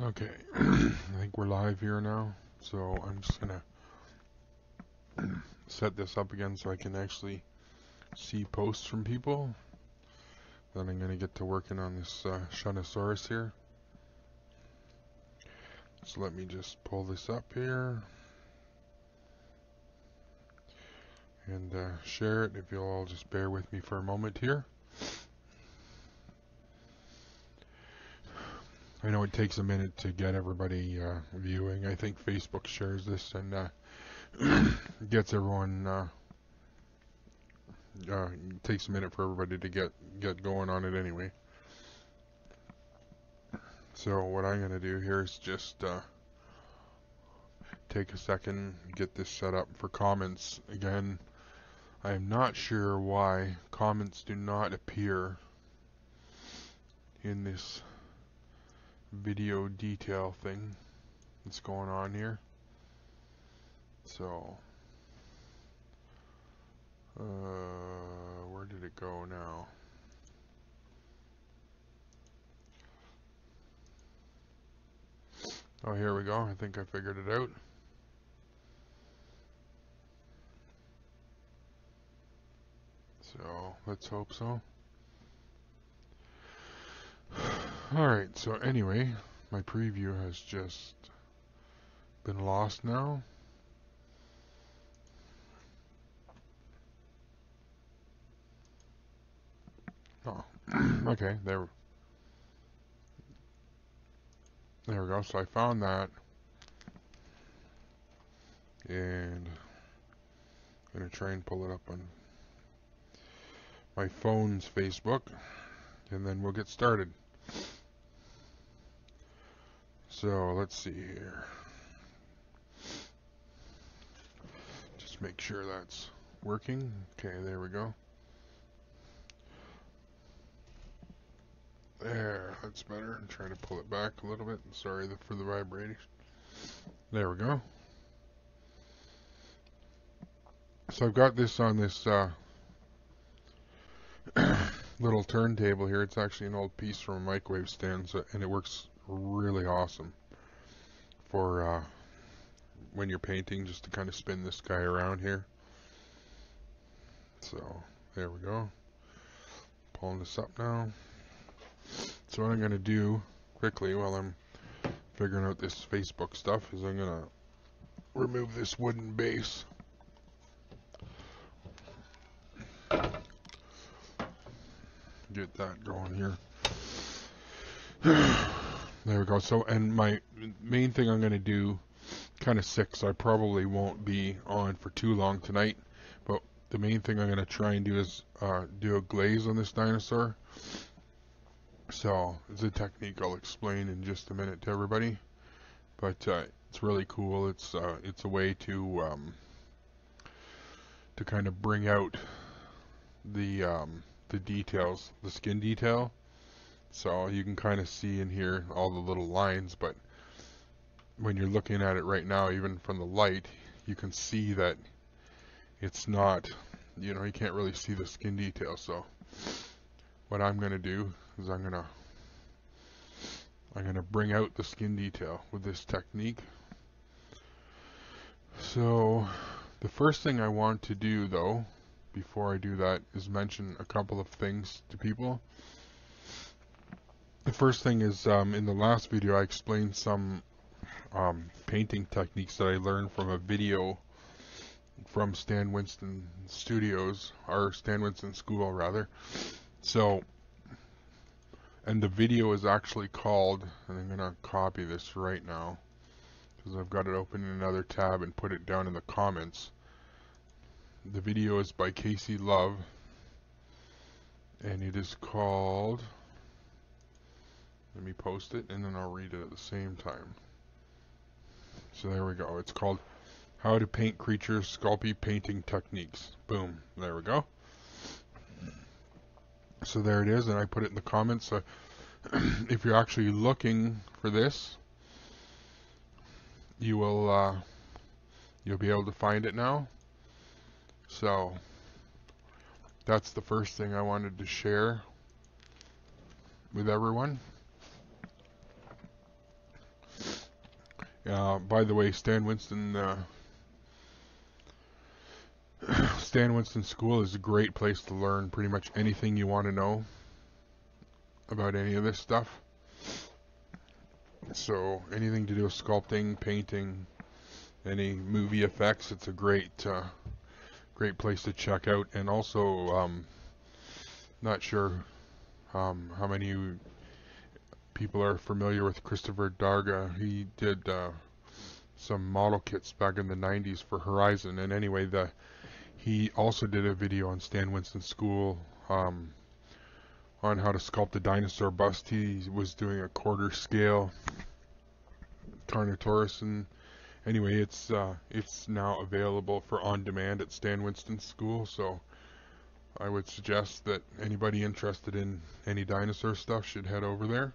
Okay, I think we're live here now, so I'm just gonna set this up again so I can actually see posts from people. Then I'm gonna get to working on this Shunosaurus here. So let me just pull this up here and share it. If you'll all just bear with me for a moment here. I know it takes a minute to get everybody viewing. I think Facebook shares this and gets everyone. It takes a minute for everybody to get going on it anyway. So what I'm going to do here is just take a second, get this set up for comments. Again, I am not sure why comments do not appear in this video detail thing that's going on here. So, where did it go now? Oh, here we go. I think I figured it out. So, let's hope so. Alright, so anyway, my preview has just been lost now. Oh, okay, there we go. So I found that, and I'm going to try and pull it up on my phone's Facebook, and then we'll get started. So let's see here. Just make sure that's working. Okay, there we go. There, that's better. I'm trying to pull it back a little bit. Sorry for the vibration. There we go. So I've got this on this little turntable here. It's actually an old piece from a microwave stand, and it works really awesome for when you're painting, just to kind of spin this guy around here. So there we go. Pulling this up now. So what I'm going to do quickly while I'm figuring out this Facebook stuff is I'm going to remove this wooden base. Get that going here. There we go. So, and my main thing I'm going to do, kind of sick, so I probably won't be on for too long tonight, but the main thing I'm going to try and do is do a glaze on this dinosaur. So it's a technique I'll explain in just a minute to everybody, but it's really cool. It's a way to kind of bring out the details, the skin detail. So you can kind of see in here all the little lines, but when you're looking at it right now, even from the light, you can see that it's not, you can't really see the skin detail. So what I'm going to do is I'm going to bring out the skin detail with this technique. So the first thing I want to do, though, before I do that, is mention a couple of things to people. The first thing is, in the last video I explained some painting techniques that I learned from a video from Stan Winston Studios, or Stan Winston School rather. So, and the video is actually called, and I'm going to copy this right now because I've got it open in another tab and put it down in the comments. The video is by Casey Love, and it is called, let me post it and then I'll read it at the same time. So there we go. It's called How to Paint Creatures, Sculpey Painting Techniques. Boom. There we go. So there it is, and I put it in the comments. So if you're actually looking for this, you will you'll be able to find it now. So that's the first thing I wanted to share with everyone. By the way, Stan Winston School is a great place to learn pretty much anything you want to know about any of this stuff. So anything to do with sculpting, painting, any movie effects, it's a great place to check out. And also, not sure how many people are familiar with Christopher Darga. He did some model kits back in the 90s for Horizon. And anyway, he also did a video on Stan Winston School on how to sculpt a dinosaur bust. He was doing a quarter scale Carnotaurus, and anyway, it's now available for on demand at Stan Winston School. So I would suggest that anybody interested in any dinosaur stuff should head over there.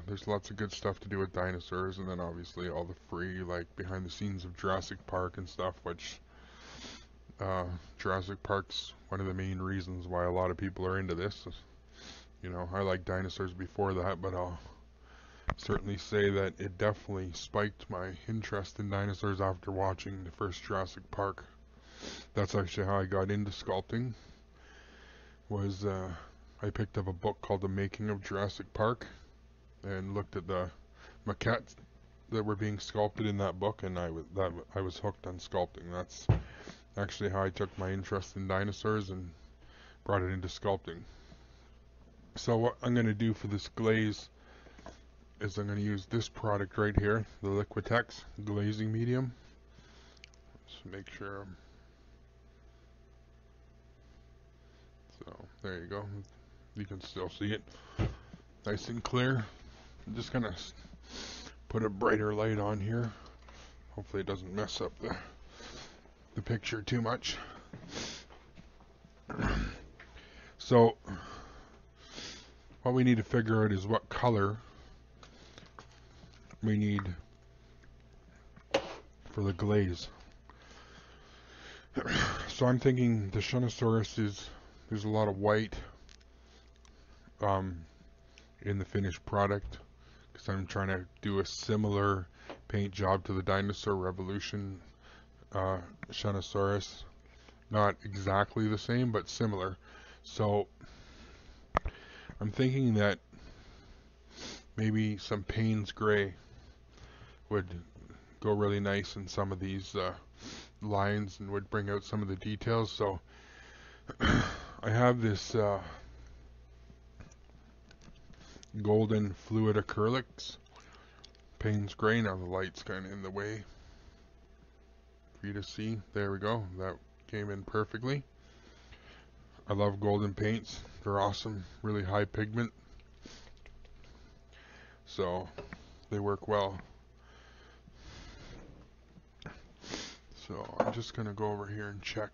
There's lots of good stuff to do with dinosaurs, and then obviously all the free, like behind the scenes of Jurassic Park and stuff, which Jurassic Park's one of the main reasons why a lot of people are into this. You know, I liked dinosaurs before that, but I'll certainly say that it definitely spiked my interest in dinosaurs after watching the first Jurassic Park. That's actually how I got into sculpting. I picked up a book called The Making of Jurassic Park and looked at the maquettes that were being sculpted in that book, and I was hooked on sculpting. That's actually how I took my interest in dinosaurs and brought it into sculpting. So what I'm going to do for this glaze is I'm going to use this product right here, the Liquitex glazing medium. Just make sure. So there you go. You can still see it nice and clear. I'm just going to put a brighter light on here. Hopefully it doesn't mess up the picture too much. So what we need to figure out is what color we need for the glaze. So I'm thinking the Shunosaurus there's a lot of white in the finished product, because I'm trying to do a similar paint job to the Dinosaur Revolution Shunosaurus. Not exactly the same, but similar. So I'm thinking that maybe some Payne's Gray would go really nice in some of these lines and would bring out some of the details. So I have this golden fluid acrylics Payne's Gray. Now the light's kind of in the way for you to see. There we go. That came in perfectly. I love golden paints. They're awesome. Really high pigment. So they work well. So I'm just going to go over here and check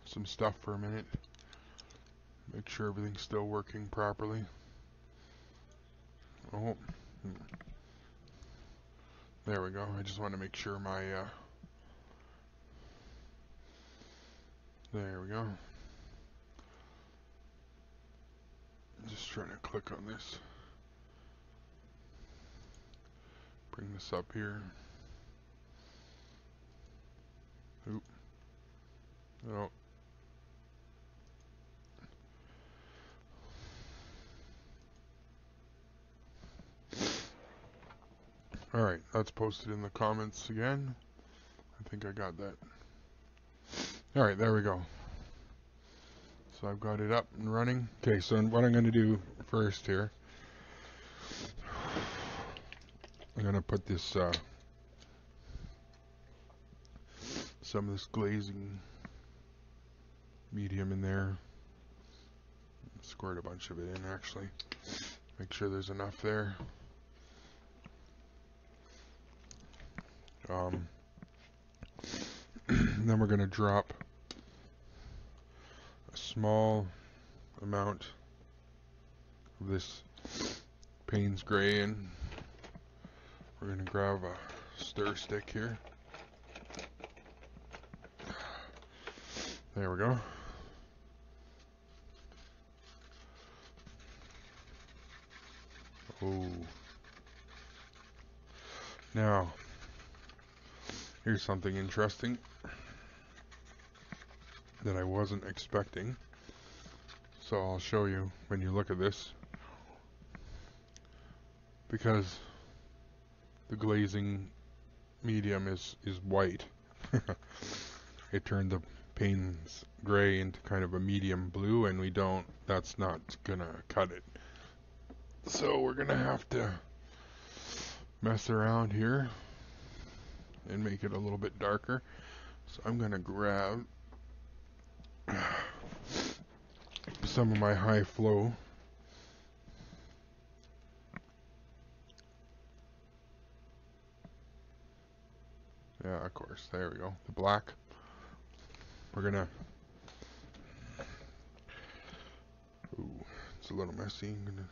some stuff for a minute. Make sure everything's still working properly. Oh, there we go. I just want to make sure my there we go. I'm just trying to click on this. Bring this up here. Oop. Oh. Alright, that's posted in the comments again. I think I got that. Alright, there we go. So I've got it up and running. Okay, so what I'm going to do first here, I'm going to put this, some of this glazing medium in there. Squirt a bunch of it in, actually. Make sure there's enough there. Then we're going to drop a small amount of this Payne's Gray in. We're going to grab a stir stick here. There we go. Oh, Now, here's something interesting that I wasn't expecting. So I'll show you when you look at this. Because the glazing medium is white, it turned the panes gray into kind of a medium blue, and that's not gonna cut it. So we're gonna have to mess around here and make it a little bit darker. So I'm gonna grab some of my high flow yeah, of course, there we go, the black. We're gonna ooh, it's a little messy. I'm gonna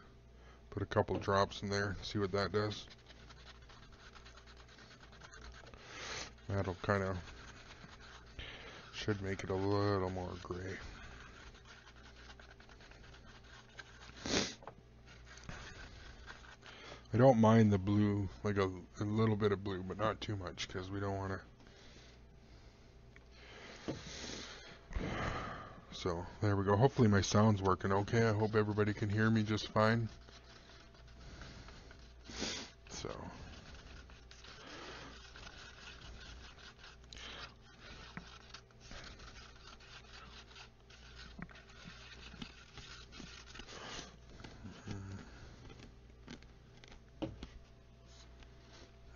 put a couple drops in there, see what that does. That'll kind of should make it a little more gray. I don't mind the blue, like a little bit of blue, but not too much, because we don't want to. So there we go. Hopefully my sound's working okay. I hope everybody can hear me just fine. So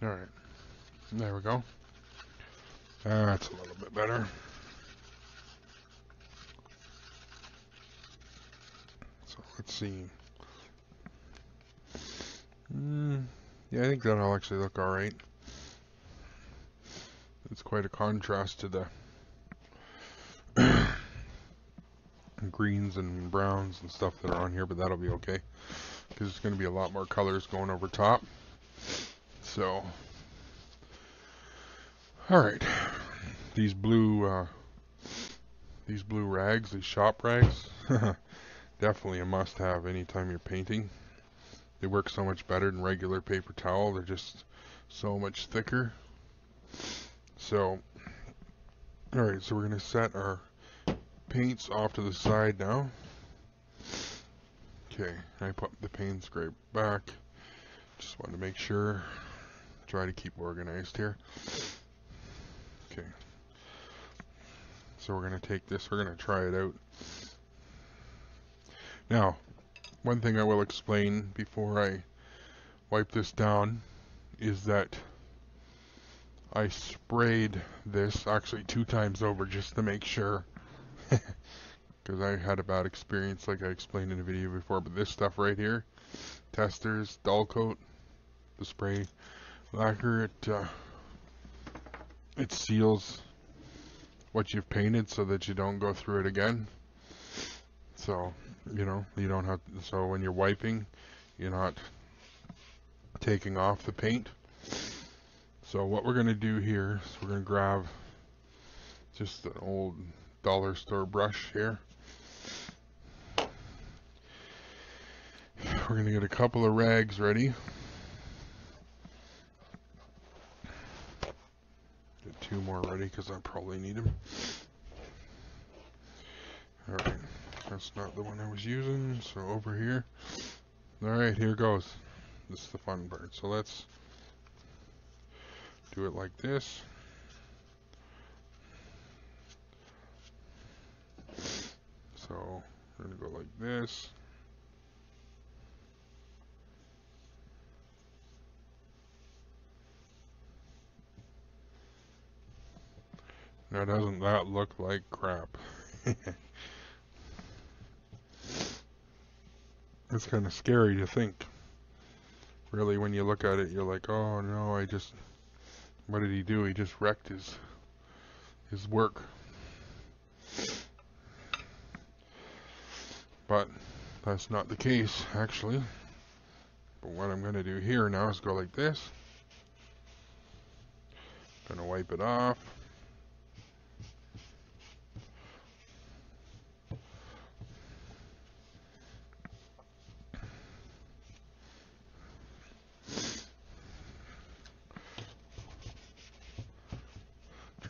all right, there we go. That's a little bit better. So let's see. Yeah, I think that'll actually look all right. It's quite a contrast to the greens and browns and stuff that are on here, but that'll be okay because it's going to be a lot more colors going over top. So, all right, these blue rags, these shop rags, definitely a must-have anytime you're painting. They work so much better than regular paper towel. They're just so much thicker. So, all right, so we're going to set our paints off to the side now. Okay, I put the paint scrape back. Just wanted to make sure. Try to keep organized here. Okay. So we're going to take this, we're going to try it out. Now, one thing I will explain before I wipe this down is that I sprayed this actually 2 times over just to make sure. Because I had a bad experience like I explained in the video before. But this stuff right here, testers, dull coat, the spray lacquer, it seals what you've painted so that you don't go through it again. So, you know, you don't have to, so when you're wiping, you're not taking off the paint. So what we're going to do here is we're going to grab just an old dollar store brush here. We're going to get a couple of rags ready. Get 2 more ready because I probably need them. Alright, that's not the one I was using, so over here. Alright, here goes. This is the fun part. So let's do it like this. So we're going to go like this. Now doesn't that look like crap? It's kind of scary to think. Really, when you look at it, you're like, oh no, what did he do? He just wrecked his work. But that's not the case, actually. But what I'm going to do here now is go like this. Going to wipe it off.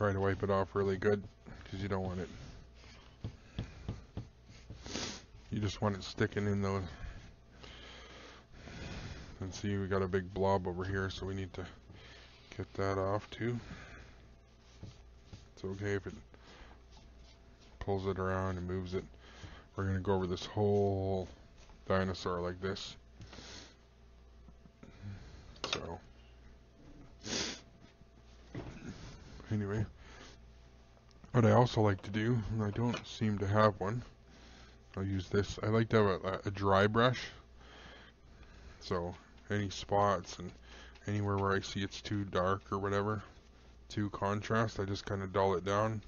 try to wipe it off really good, because you don't want it. You just want it sticking in those. And see, we got a big blob over here, so we need to get that off too. It's okay if it pulls it around and moves it. We're going to go over this whole dinosaur like this. So, anyway, what I also like to do, and I don't seem to have one, I'll use this. I like to have a dry brush. So, any spots and anywhere where I see it's too dark or whatever, too contrast, I just kind of dull it down.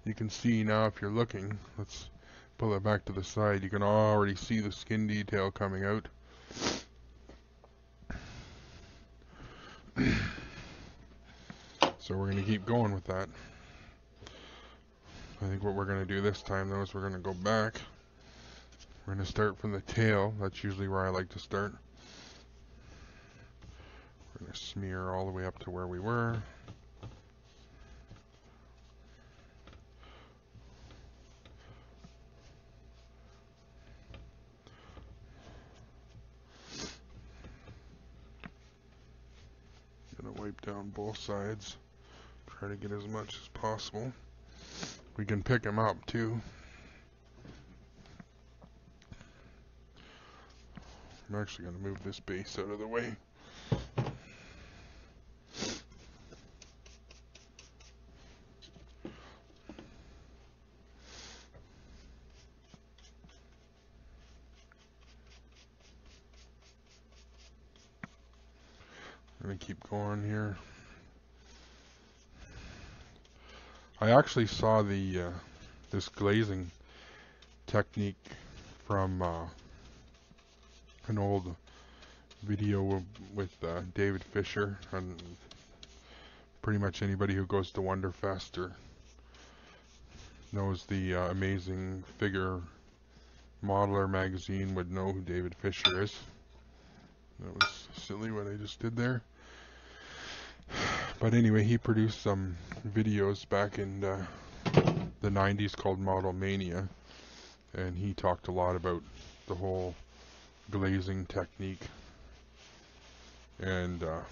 You can see now if you're looking, let's pull it back to the side, you can already see the skin detail coming out. So we're going to keep going with that. I think what we're going to do this time though is we're going to go back. We're going to start from the tail. That's usually where I like to start. We're going to smear all the way up to where we were. Going to wipe down both sides. Try to get as much as possible. We can pick them up too. I'm actually going to move this base out of the way. I'm going to keep going here. I actually saw the this glazing technique from an old video with David Fisher, and pretty much anybody who goes to Wonderfest or knows the Amazing Figure Modeler magazine would know who David Fisher is. That was silly what I just did there. But anyway, he produced some videos back in the 90s called Model Mania, and he talked a lot about the whole glazing technique. And the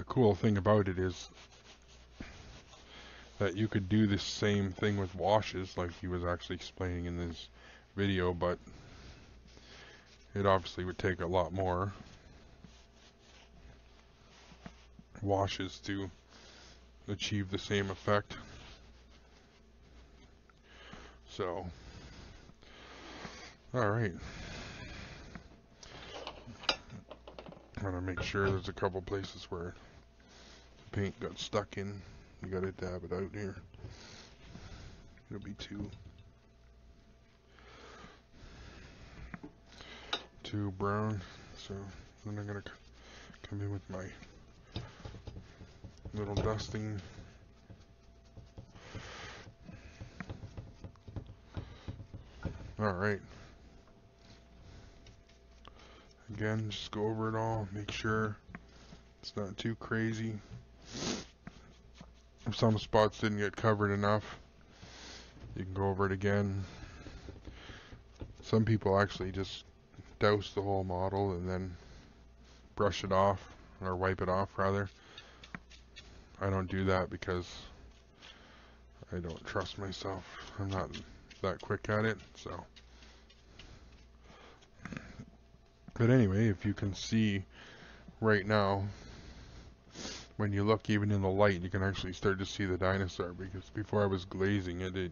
cool thing about it is that you could do this same thing with washes, like he was actually explaining in this video, but it obviously would take a lot more washes to achieve the same effect. So, alright. I'm gonna make sure there's a couple places where the paint got stuck in. You gotta dab it out here. It'll be too brown. So then I'm gonna come in with my little dusting. Alright. Again, just go over it all, make sure it's not too crazy. If some spots didn't get covered enough, you can go over it again. Some people actually just douse the whole model and then brush it off, or wipe it off rather. I don't do that because I don't trust myself. I'm not that quick at it, so. But anyway, if you can see right now, when you look even in the light, you can actually start to see the dinosaur, because before I was glazing it, it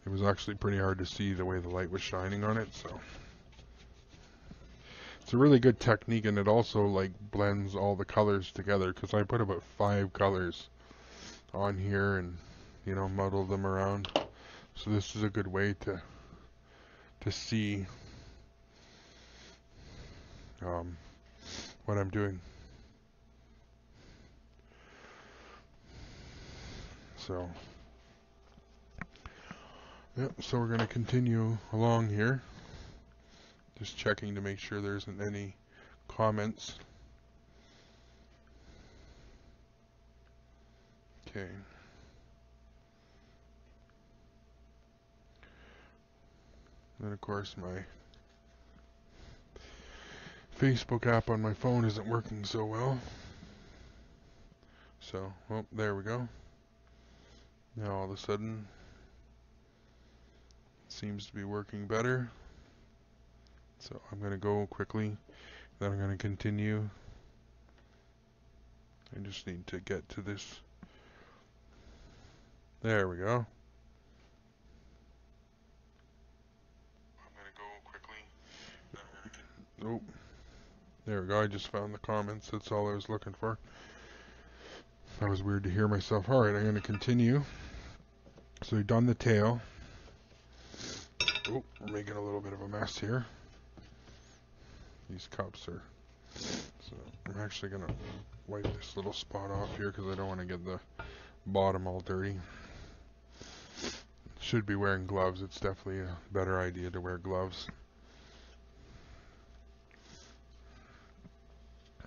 was actually pretty hard to see the way the light was shining on it. So it's a really good technique, and it also like blends all the colors together, because I put about 5 colors on here and, you know, muddle them around. So this is a good way to see what I'm doing. So, yep, so we're going to continue along here. Just checking to make sure there isn't any comments. Okay. And of course my Facebook app on my phone isn't working so well. So, oh, there we go. Now all of a sudden, it seems to be working better. So I'm going to go quickly, then I'm going to continue. I just need to get to this. There we go. I'm going to go quickly. Then I'm going to oh, there we go. I just found the comments. That's all I was looking for. That was weird to hear myself. Alright, I'm going to continue. So we've done the tail. Oh, we're making a little bit of a mess here. These cups are... So I'm actually going to wipe this little spot off here because I don't want to get the bottom all dirty. Should be wearing gloves. It's definitely a better idea to wear gloves.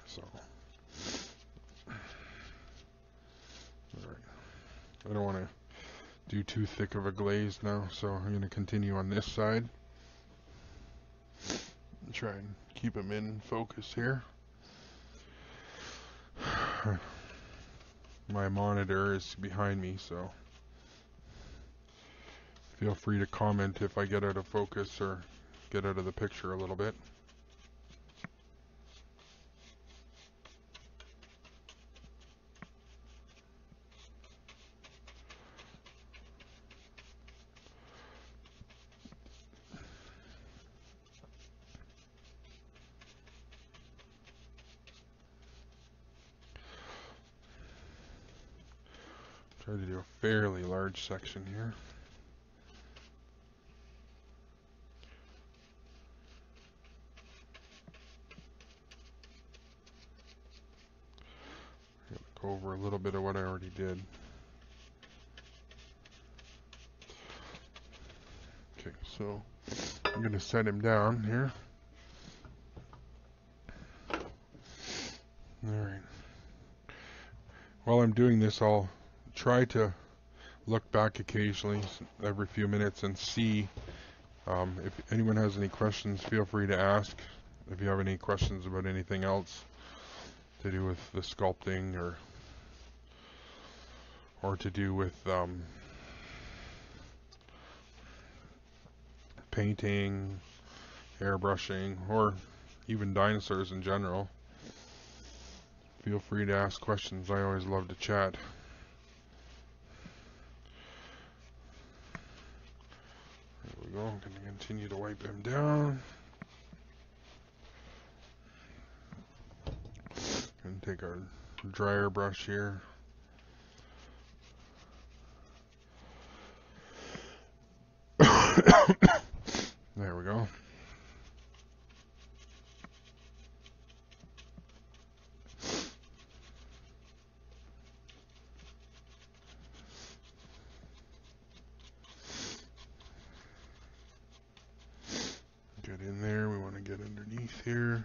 So, alright. I don't want to do too thick of a glaze now, so I'm going to continue on this side. Try and keep them in focus here. My monitor is behind me, so feel free to comment if I get out of focus or get out of the picture a little bit. Try to do a fairly large section here. Go over a little bit of what I already did. Okay, so I'm going to set him down here. Alright. While I'm doing this, I'll try to look back occasionally, every few minutes, and see if anyone has any questions. Feel free to ask. If you have any questions about anything else to do with the sculpting or to do with painting, airbrushing, or even dinosaurs in general, feel free to ask questions. I always love to chat. There we go. I'm going to continue to wipe them down. And take our dryer brush here. There we go. Get in there. We want to get underneath here.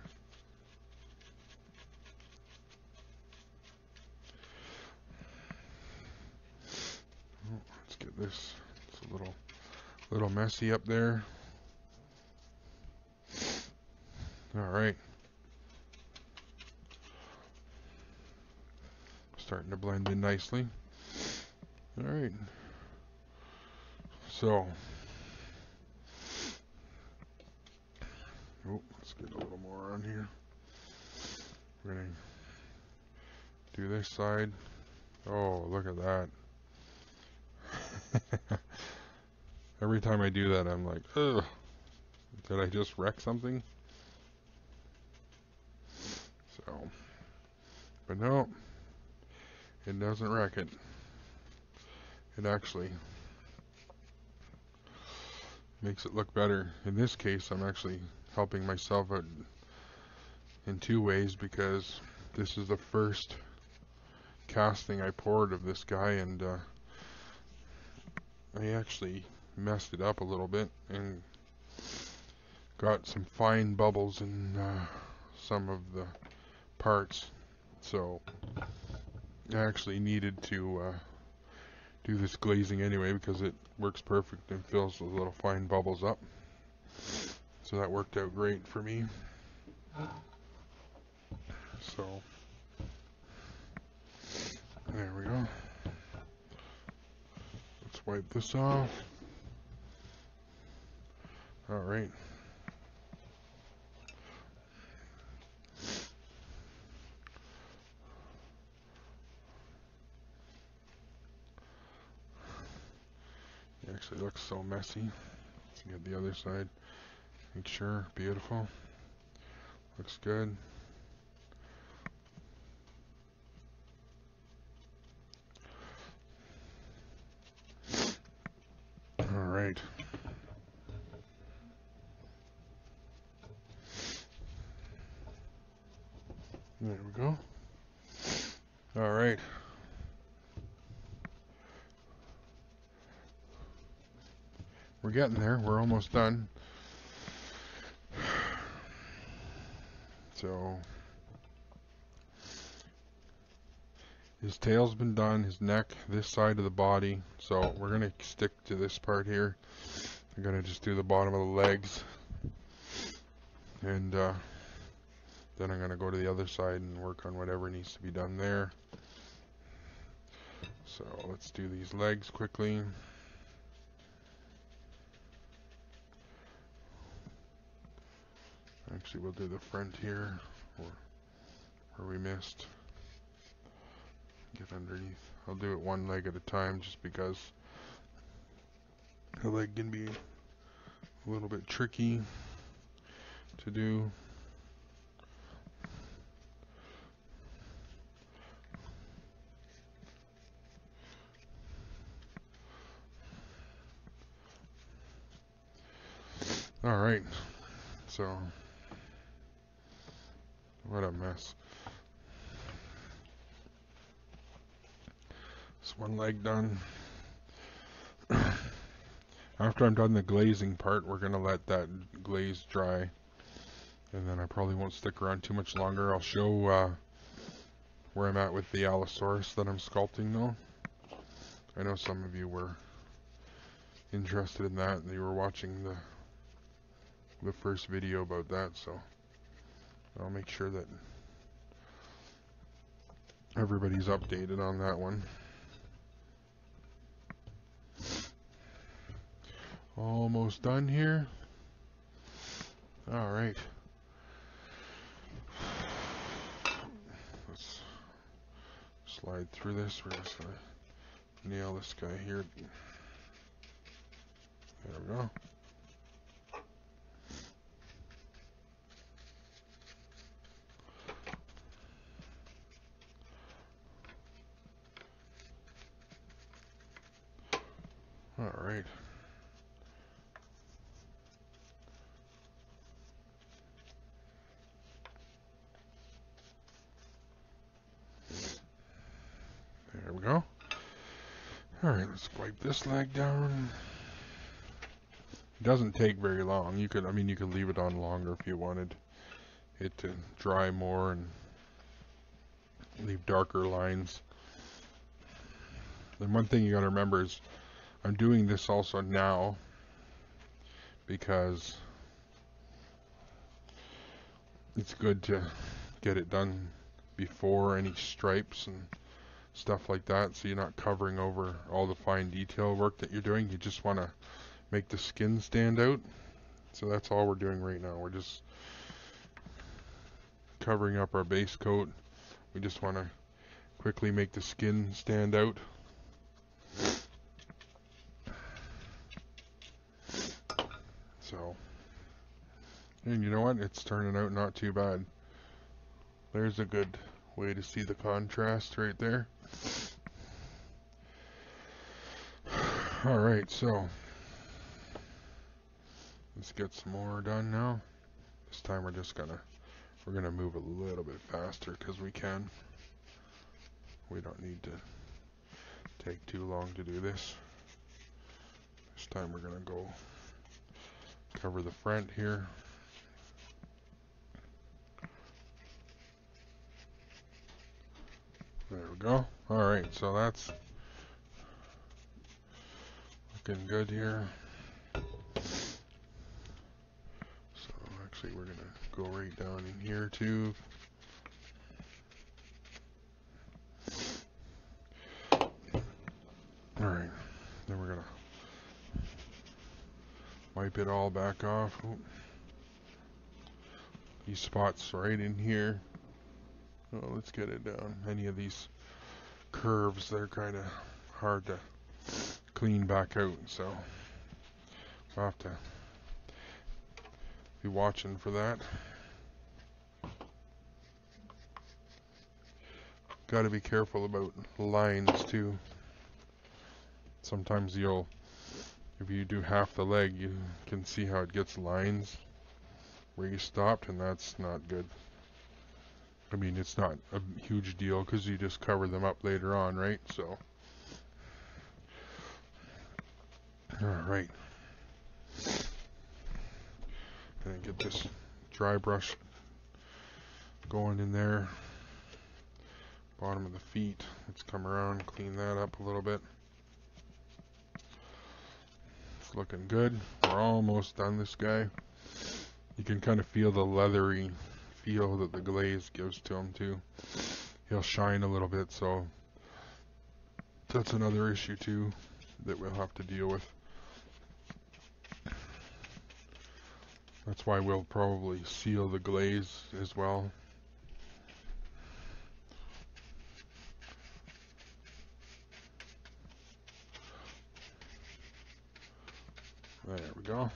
Oh, let's get this. It's a little messy up there. All right. Starting to blend in nicely. All right. So, oh, let's get a little more on here. We're going to do this side. Oh, look at that. Every time I do that, I'm like, ugh, did I just wreck something? So, but no, it doesn't wreck it. It actually makes it look better. In this case, I'm actually helping myself out in two ways, because this is the first casting I poured of this guy, and I actually messed it up a little bit and got some fine bubbles in some of the parts, so I actually needed to do this glazing anyway because it works perfect and fills those little fine bubbles up. So that worked out great for me. So there we go. Let's wipe this off. All right. It actually looks so messy. Let's get the other side. Make sure. Beautiful. Looks good. All right. There we go. All right. We're getting there. We're almost done. So his tail's been done, his neck, this side of the body. So we're going to stick to this part here. I'm going to just do the bottom of the legs. And then I'm going to go to the other side and work on whatever needs to be done there. So let's do these legs quickly. Actually, we'll do the front here, where we missed. Get underneath. I'll do it one leg at a time just because the leg can be a little bit tricky to do. All right, so what a mess. This one leg done. After I'm done the glazing part, we're gonna let that glaze dry, and then I probably won't stick around too much longer. I'll show where I'm at with the Allosaurus that I'm sculpting though. I know some of you were interested in that, and you were watching the first video about that, so I'll make sure that everybody's updated on that one. Almost done here. All right. Let's slide through this. We're just gonna nail this guy here. There we go. All right. There we go. All right, let's wipe this leg down. It doesn't take very long. You could leave it on longer if you wanted it to dry more and leave darker lines. And one thing you got to remember is I'm doing this also now because it's good to get it done before any stripes and stuff like that, so you're not covering over all the fine detail work that you're doing. You just want to make the skin stand out. So that's all we're doing right now. We're just covering up our base coat. We just want to quickly make the skin stand out. So, and you know what? It's turning out not too bad. There's a good way to see the contrast right there. Alright, so let's get some more done now. This time we're gonna move a little bit faster because we can. We don't need to take too long to do this. This time we're gonna go cover the front here. There we go. Alright, so that's looking good here. So actually we're gonna go right down in here too. Alright, then we're gonna wipe it all back off. Oh. These spots right in here. Oh, let's get it down. Any of these curves, they're kind of hard to clean back out, so we'll have to be watching for that. Got to be careful about lines too. Sometimes if you do half the leg, you can see how it gets lines where you stopped, and that's not good. I mean, it's not a huge deal because you just cover them up later on, right? So, alright. Gonna get this dry brush going in there. Bottom of the feet. Let's come around, clean that up a little bit. It's looking good. We're almost done this guy. You can kind of feel the leathery feel that the glaze gives to him too. He'll shine a little bit, so that's another issue too that we'll have to deal with. That's why we'll probably seal the glaze as well. There we go.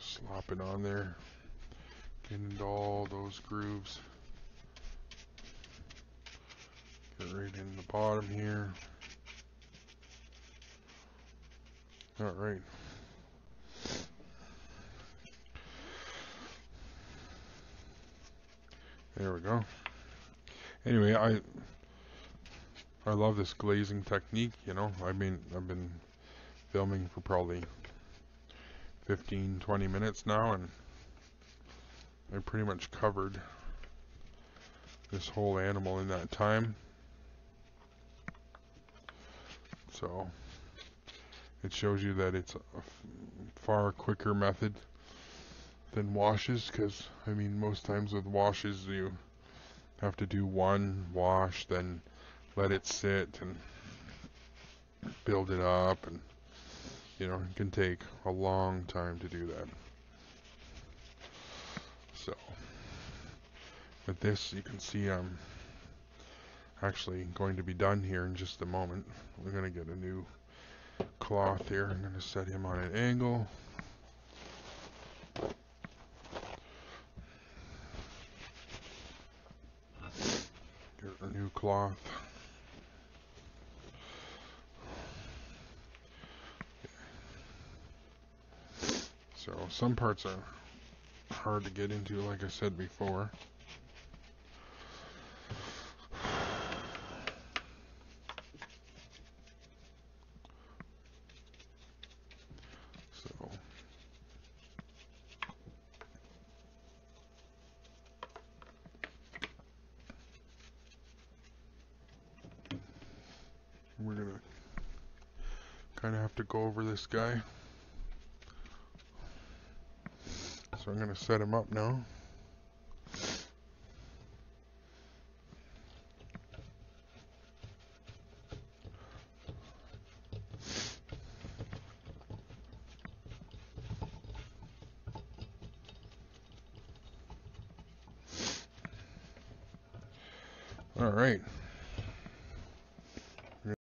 Slop it on there. Get into all those grooves. Get right in the bottom here. Alright. There we go. Anyway, I love this glazing technique, you know. I've been filming for probably 15-20 minutes now, and I pretty much covered this whole animal in that time. So it shows you that it's a far quicker method than washes, because I mean most times with washes you have to do one wash, then let it sit and build it up, and you know, it can take a long time to do that. So with this, you can see I'm actually going to be done here in just a moment. We're going to get a new cloth here. I'm going to set him on an angle. Get a new cloth. So some parts are hard to get into, like I said before. So we're gonna kind of have to go over this guy. So I'm gonna set him up now. All right.